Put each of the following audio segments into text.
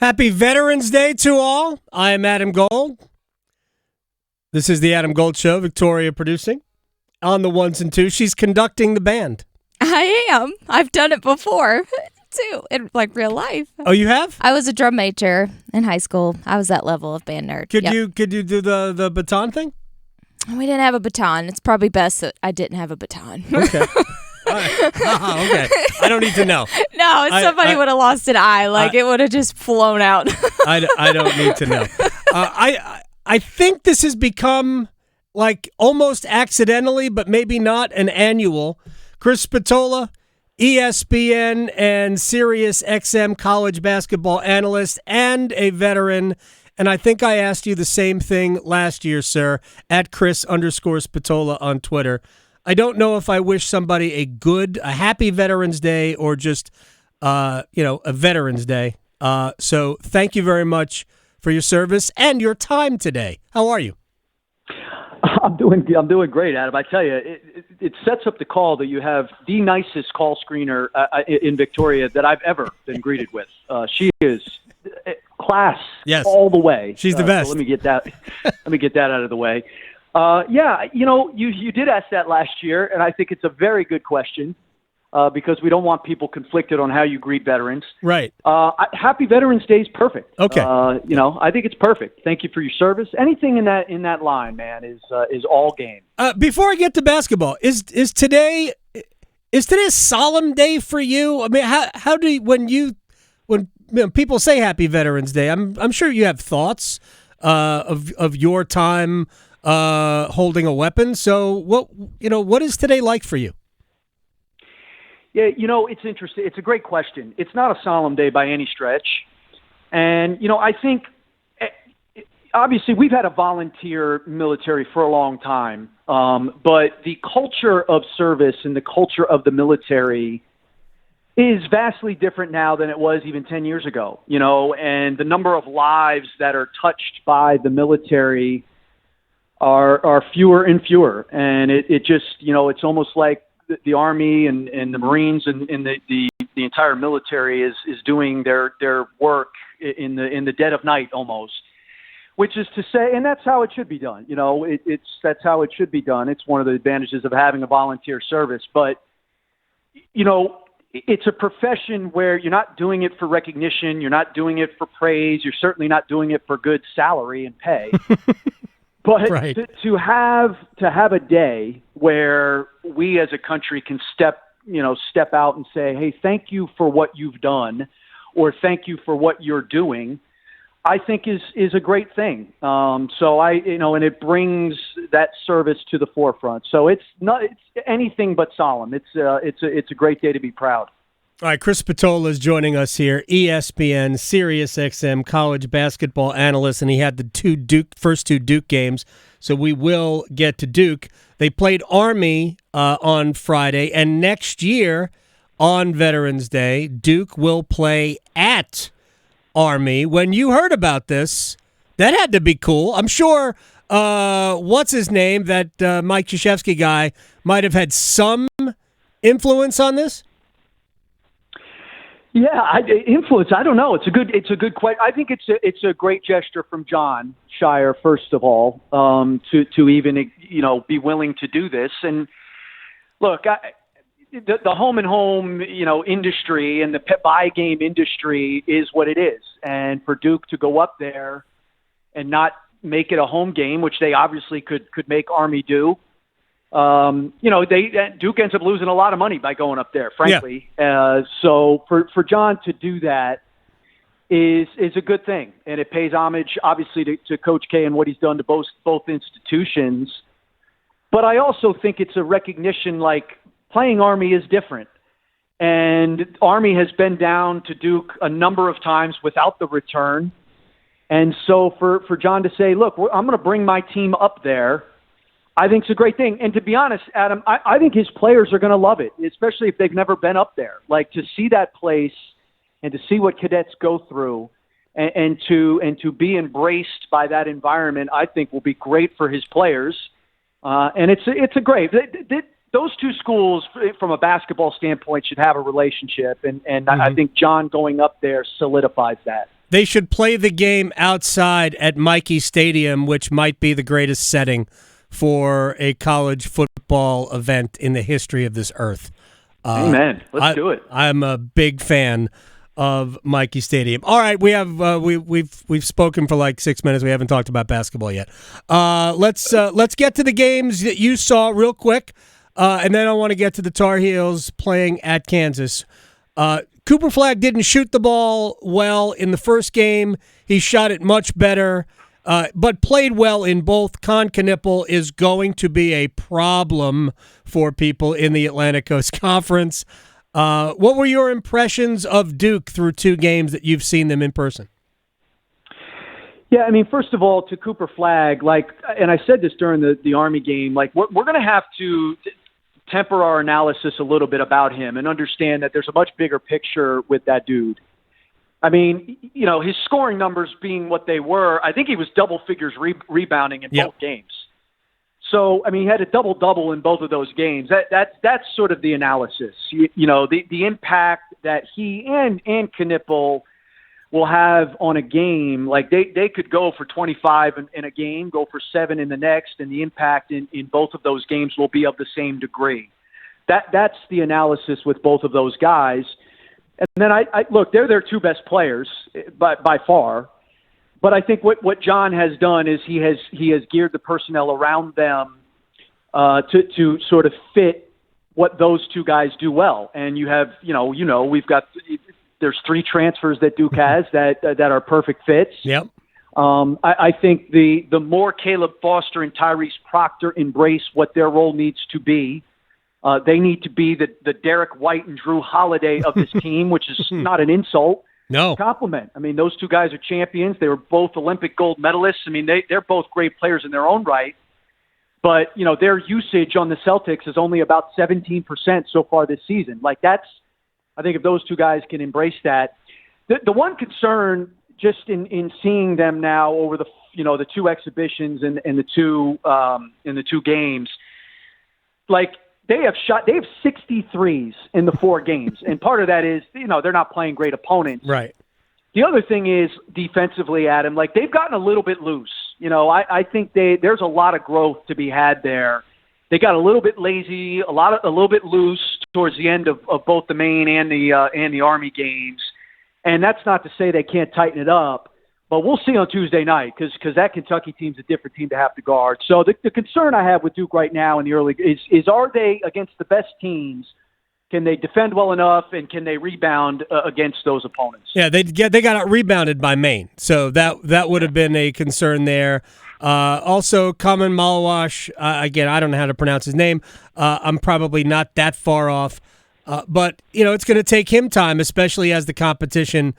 Happy Veterans Day to all. I am Adam Gold. This is the Adam Gold Show, Victoria producing. On the ones and twos, she's conducting the band. I am. I've done it before, too, in like real life. Oh, you have? I was a drum major in high school. I was that level of band nerd. Could you do the baton thing? We didn't have a baton. It's probably best that I didn't have a baton. Okay. All right. Okay. I don't need to know. No, somebody would have lost an eye. It would have just flown out. I don't need to know. I think this has become like almost accidentally, but maybe not, an annual. Chris Spatola, ESPN and SiriusXM college basketball analyst and a veteran. And I think I asked you the same thing last year, sir, at Chris_Spatola on Twitter. I don't know if I wish somebody a happy Veterans Day or just, a Veterans Day. So thank you very much for your service and your time today. How are you? I'm doing great, Adam. I tell you, it sets up the call that you have the nicest call screener in Victoria that I've ever been greeted with. She is class all the way. She's the best. So let me get that out of the way. You did ask that last year, and I think it's a very good question because we don't want people conflicted on how you greet veterans. Right. Happy Veterans Day is perfect. Okay. I think it's perfect. Thank you for your service. Anything in that line, man, is all game. Before I get to basketball, is today a solemn day for you? I mean, how do you, when people say Happy Veterans Day, I'm sure you have thoughts of your time holding a weapon. So what is today like for you? Yeah, it's interesting. It's a great question. It's not a solemn day by any stretch. And, I think, obviously, we've had a volunteer military for a long time. But the culture of service and the culture of the military is vastly different now than it was even 10 years ago, and the number of lives that are touched by the military are fewer and fewer. And it just, it's almost like the Army and the Marines and the entire military is doing their work in the dead of night almost, which is to say, and that's how it should be done. That's how it should be done. It's one of the advantages of having a volunteer service, but it's a profession where you're not doing it for recognition. You're not doing it for praise. You're certainly not doing it for good salary and pay. But right. to have a day where we as a country can step out and say, hey, thank you for what you've done, or thank you for what you're doing, I think is a great thing. And it brings that service to the forefront. So it's anything but solemn. It's a great day to be proud. All right, Chris Spatola is joining us here, ESPN, SiriusXM college basketball analyst, and he had the first two Duke games, so we will get to Duke. They played Army on Friday, and next year on Veterans Day, Duke will play at Army. When you heard about this, that had to be cool. I'm sure, what's his name, that Mike Krzyzewski guy might have had some influence on this? Yeah, influence. I don't know. It's a good question. I think it's a great gesture from Jon Scheyer, first of all, to even be willing to do this. And look, the home and home industry and the buy game industry is what it is. And for Duke to go up there and not make it a home game, which they obviously could make Army do. Duke ends up losing a lot of money by going up there, frankly. Yeah. So for Jon to do that is a good thing, and it pays homage, obviously, to Coach K and what he's done to both institutions. But I also think it's a recognition, like playing Army is different, and Army has been down to Duke a number of times without the return, and so for Jon to say, look, I'm going to bring my team up there, I think it's a great thing. And to be honest, Adam, I think his players are going to love it, especially if they've never been up there. Like, to see that place and to see what cadets go through and to be embraced by that environment, I think will be great for his players. And it's a great – those two schools, from a basketball standpoint, should have a relationship. And I think Jon going up there solidifies that. They should play the game outside at Michie Stadium, which might be the greatest setting for a college football event in the history of this earth. Amen. Let's do it. I'm a big fan of Michie Stadium. All right, we have we've spoken for like 6 minutes. We haven't talked about basketball yet. Let's get to the games that you saw real quick, and then I want to get to the Tar Heels playing at Kansas. Cooper Flagg didn't shoot the ball well in the first game. He shot it much better, but played well in both. Con Knipple is going to be a problem for people in the Atlantic Coast Conference. What were your impressions of Duke through 2 games that you've seen them in person? Yeah, I mean, first of all, to Cooper Flagg, and I said this during the Army game, we're going to have to temper our analysis a little bit about him and understand that there's a much bigger picture with that dude. I mean, his scoring numbers being what they were, I think he was double figures rebounding in both games. So, I mean, he had a double-double in both of those games. That's sort of the analysis. The impact that he and Knipple will have on a game. Like, they could go for 25 in a game, go for 7 in the next, and the impact in both of those games will be of the same degree. That's the analysis with both of those guys. And then, I look, they're their 2 best players by far. But I think what Jon has done is he has geared the personnel around them to sort of fit what those 2 guys do well. And you have, there's 3 transfers that Duke has that are perfect fits. Yep. I think the more Caleb Foster and Tyrese Proctor embrace what their role needs to be, they need to be the Derek White and Drew Holiday of this team, which is not an insult. No. Compliment. I mean, those 2 guys are champions. They were both Olympic gold medalists. I mean, they're both great players in their own right. But, their usage on the Celtics is only about 17% so far this season. I think if those 2 guys can embrace that. The one concern just in seeing them now over the 2 exhibitions and the 2 games, they have 63s in the 4 games. And part of that is, they're not playing great opponents. Right. The other thing is defensively, Adam, they've gotten a little bit loose. I think there's a lot of growth to be had there. They got a little bit lazy, a little bit loose towards the end of both the Maine and the Army games. And that's not to say they can't tighten it up. But we'll see on Tuesday night because that Kentucky team's a different team to have to guard. So the concern I have with Duke right now in the early is are they against the best teams? Can they defend well enough, and can they rebound against those opponents? Yeah, they got out rebounded by Maine, so that would have been a concern there. Also, Kaman Malawash, again, I don't know how to pronounce his name. I'm probably not that far off, but it's going to take him time, especially as the competition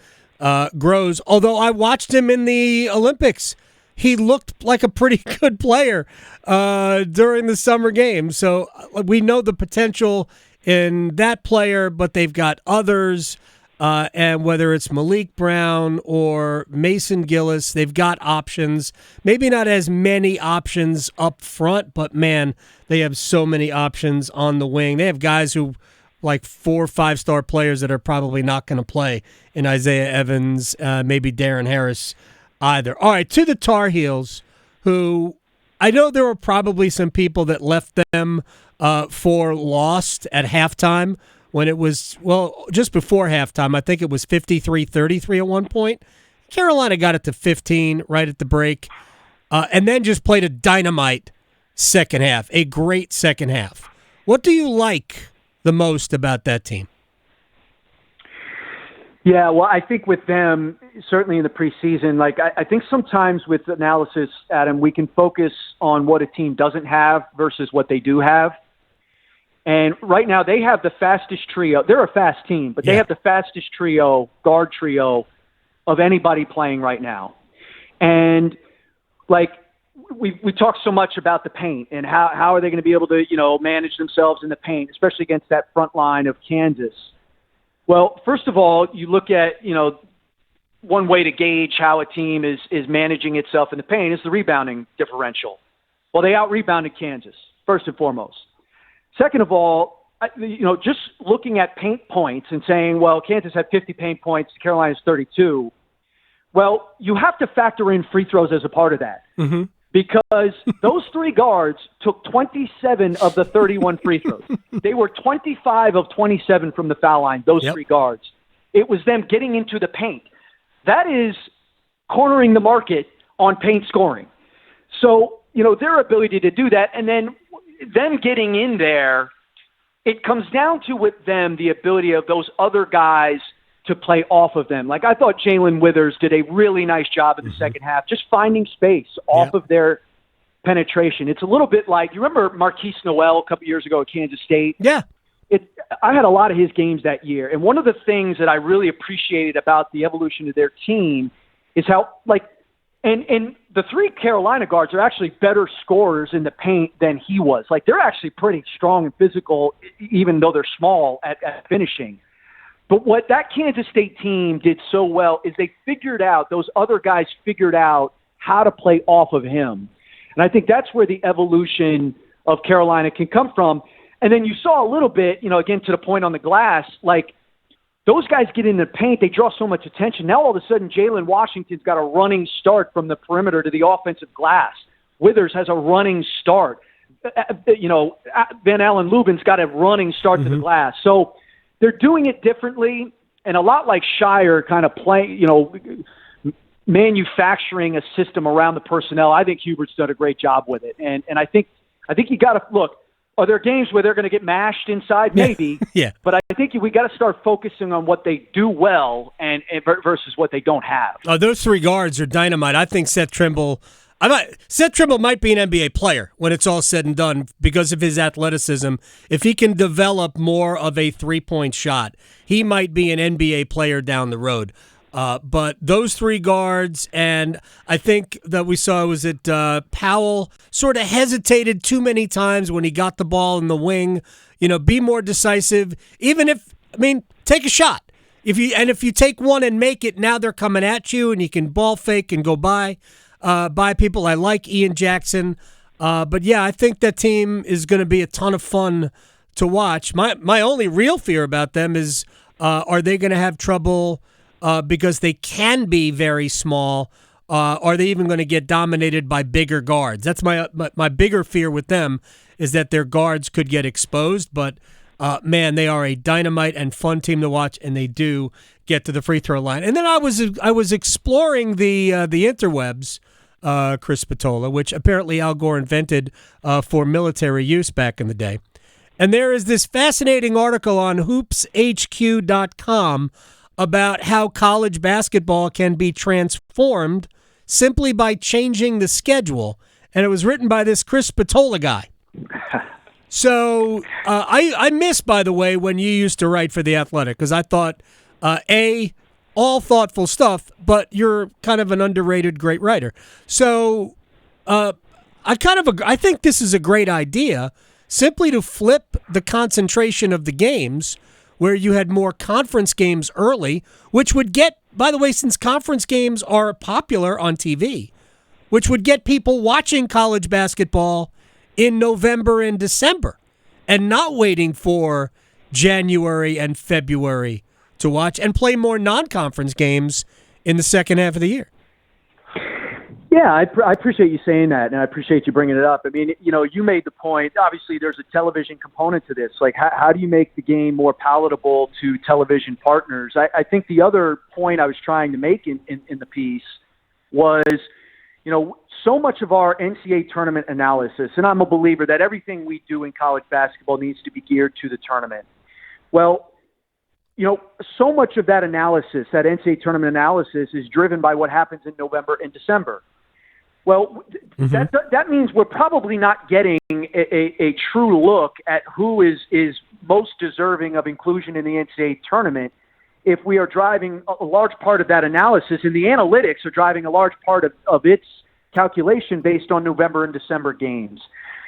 grows. Although I watched him in the Olympics, he looked like a pretty good player during the summer games. So we know the potential in that player, but they've got others. And whether it's Malik Brown or Mason Gillis, they've got options. Maybe not as many options up front, but man, they have so many options on the wing. They have guys who like 4 or 5-star players that are probably not going to play in Isaiah Evans, maybe Darren Harris either. All right, to the Tar Heels, who I know there were probably some people that left them for lost at halftime when it was, just before halftime. I think it was 53-33 at one point. Carolina got it to 15 right at the break, and then just played a dynamite second half, a great second half. What do you like the most about that team? Yeah, well, I think with them, certainly in the preseason, I think sometimes with analysis, Adam, we can focus on what a team doesn't have versus what they do have. And right now they have the fastest trio. They're a fast team, but they have the fastest guard trio of anybody playing right now. And we talk so much about the paint and how are they going to be able to, manage themselves in the paint, especially against that front line of Kansas. Well, first of all, you look at, one way to gauge how a team is managing itself in the paint is the rebounding differential. Well, they out-rebounded Kansas, first and foremost. Second of all, just looking at paint points and saying, well, Kansas had 50 paint points, Carolina's 32. Well, you have to factor in free throws as a part of that. Mm-hmm. Because those three guards took 27 of the 31 free throws. They were 25 of 27 from the foul line, those three guards. It was them getting into the paint. That is cornering the market on paint scoring. So, their ability to do that, and then them getting in there, it comes down to with them the ability of those other guys to play off of them. Like I thought Jalen Withers did a really nice job in the second half, just finding space off of their penetration. It's a little bit like, you remember Marquise Noel a couple years ago at Kansas State? Yeah. I had a lot of his games that year, and one of the things that I really appreciated about the evolution of their team is how, and the three Carolina guards are actually better scorers in the paint than he was. Like, they're actually pretty strong and physical, even though they're small at finishing. But what that Kansas State team did so well is those other guys figured out how to play off of him. And I think that's where the evolution of Carolina can come from. And then you saw a little bit, again, to the point on the glass, like those guys get in the paint, they draw so much attention. Now all of a sudden, Jalen Washington's got a running start from the perimeter to the offensive glass. Withers has a running start. Van Allen Lubin's got a running start to the glass. So they're doing it differently, and a lot like Scheyer kind of manufacturing a system around the personnel. I think Hubert's done a great job with it. And I think you got to look. Are there games where they're going to get mashed inside? Maybe. Yeah. But I think we got to start focusing on what they do well and versus what they don't have. Those three guards are dynamite. I think Seth Trimble might be an NBA player when it's all said and done because of his athleticism. If he can develop more of a three-point shot, he might be an NBA player down the road. But those three guards, and I think that we saw was that Powell sort of hesitated too many times when he got the ball in the wing. Be more decisive. Take a shot. If you take one and make it, now they're coming at you, and you can ball fake and go by people. I like Ian Jackson. But yeah, I think that team is going to be a ton of fun to watch. My only real fear about them is, are they going to have trouble because they can be very small? Are they even going to get dominated by bigger guards? That's my bigger fear with them, is that their guards could get exposed. But, man, they are a dynamite and fun team to watch, and they do get to the free throw line. And then I was exploring the interwebs, Chris Spatola, which apparently Al Gore invented for military use back in the day. And there is this fascinating article on hoopshq.com about how college basketball can be transformed simply by changing the schedule. And it was written by this Chris Spatola guy. So I miss, by the way, when you used to write for The Athletic, because I thought, all thoughtful stuff, but you're kind of an underrated great writer. So I think this is a great idea, simply to flip the concentration of the games, where you had more conference games early, which would get, by the way, since conference games are popular on TV, which would get people watching college basketball in November and December and not waiting for January and February to watch, and play more non-conference games in the second half of the year. Yeah, I appreciate you saying that, and I appreciate you bringing it up. I mean, you made the point. Obviously, there's a television component to this. Like, how do you make the game more palatable to television partners? I think the other point I was trying to make in the piece was, so much of our NCAA tournament analysis, and I'm a believer that everything we do in college basketball needs to be geared to the tournament. Well, so much of that analysis, that NCAA tournament analysis, is driven by what happens in November and December. Well, that means we're probably not getting a true look at who is most deserving of inclusion in the NCAA tournament if we are driving a large part of that analysis, and the analytics are driving a large part of its calculation based on November and December games.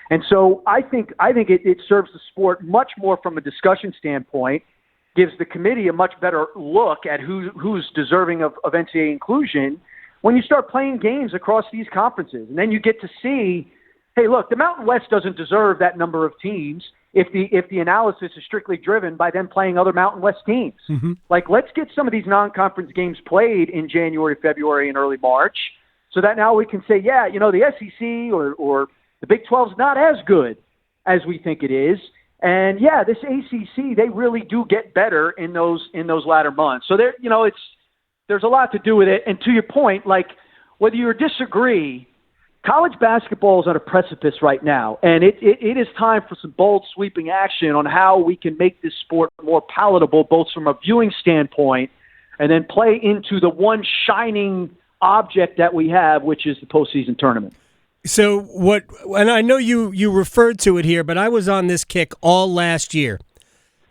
And so I think it serves the sport much more from a discussion standpoint, gives the committee a much better look at who's deserving of NCAA inclusion when you start playing games across these conferences. And then you get to see, hey, look, the Mountain West doesn't deserve that number of teams. if the analysis is strictly driven by them playing other Mountain West teams. Mm-hmm. Like, let's get some of these non-conference games played in January, February, and early March, so that now we can say, yeah, the SEC or the Big 12 is not as good as we think it is. And yeah, this ACC, they really do get better in those latter months. So there's a lot to do with it. And to your point, like, whether you disagree, college basketball is on a precipice right now, and it is time for some bold, sweeping action on how we can make this sport more palatable, both from a viewing standpoint and then play into the one shining object that we have, which is the postseason tournament. So and I know you referred to it here, but I was on this kick all last year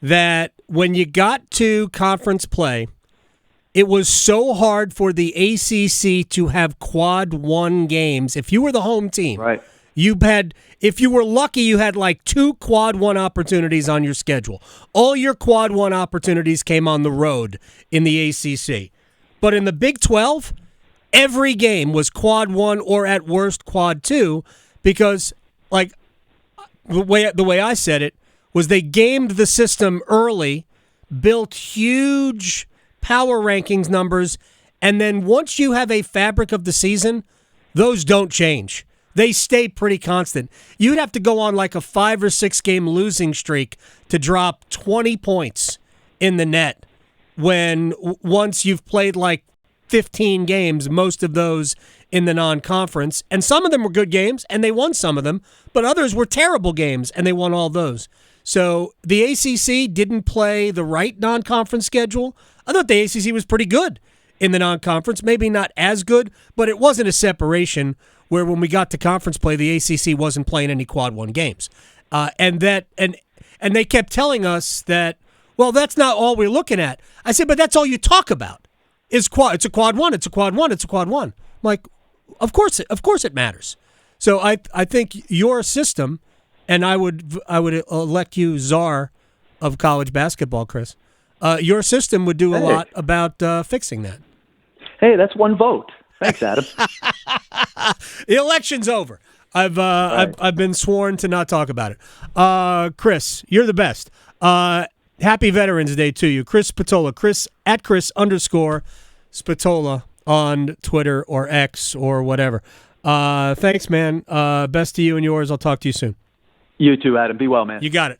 that when you got to conference play, it was so hard for the ACC to have quad one games. If you were the home team, right, if you were lucky, you had like 2 quad one opportunities on your schedule. All your quad one opportunities came on the road in the ACC. But in the Big 12, every game was quad one or at worst quad two, because like the way I said it was they gamed the system early, built huge power rankings numbers, and then once you have a fabric of the season, those don't change. They stay pretty constant. You'd have to go on like a 5 or 6 game losing streak to drop 20 points in the net once you've played like 15 games, most of those in the non-conference. And some of them were good games, and they won some of them, but others were terrible games, and they won all those. So the ACC didn't play the right non-conference schedule. I thought the ACC was pretty good in the non-conference, maybe not as good, but it wasn't a separation where when we got to conference play, the ACC wasn't playing any quad one games. And they kept telling us that, well, that's not all we're looking at. I said, but that's all you talk about. It's a quad one, it's a quad one, it's a quad one. I'm like, of course it matters. So I think your system, and I would elect you czar of college basketball, Chris. Your system would do a lot about fixing that. Hey, that's one vote. Thanks, Adam. The election's over. I've been sworn to not talk about it. Chris, you're the best. Happy Veterans Day to you. Chris Spatola. Chris @Chris_Spatola on Twitter or X or whatever. Thanks, man. Best to you and yours. I'll talk to you soon. You too, Adam. Be well, man. You got it.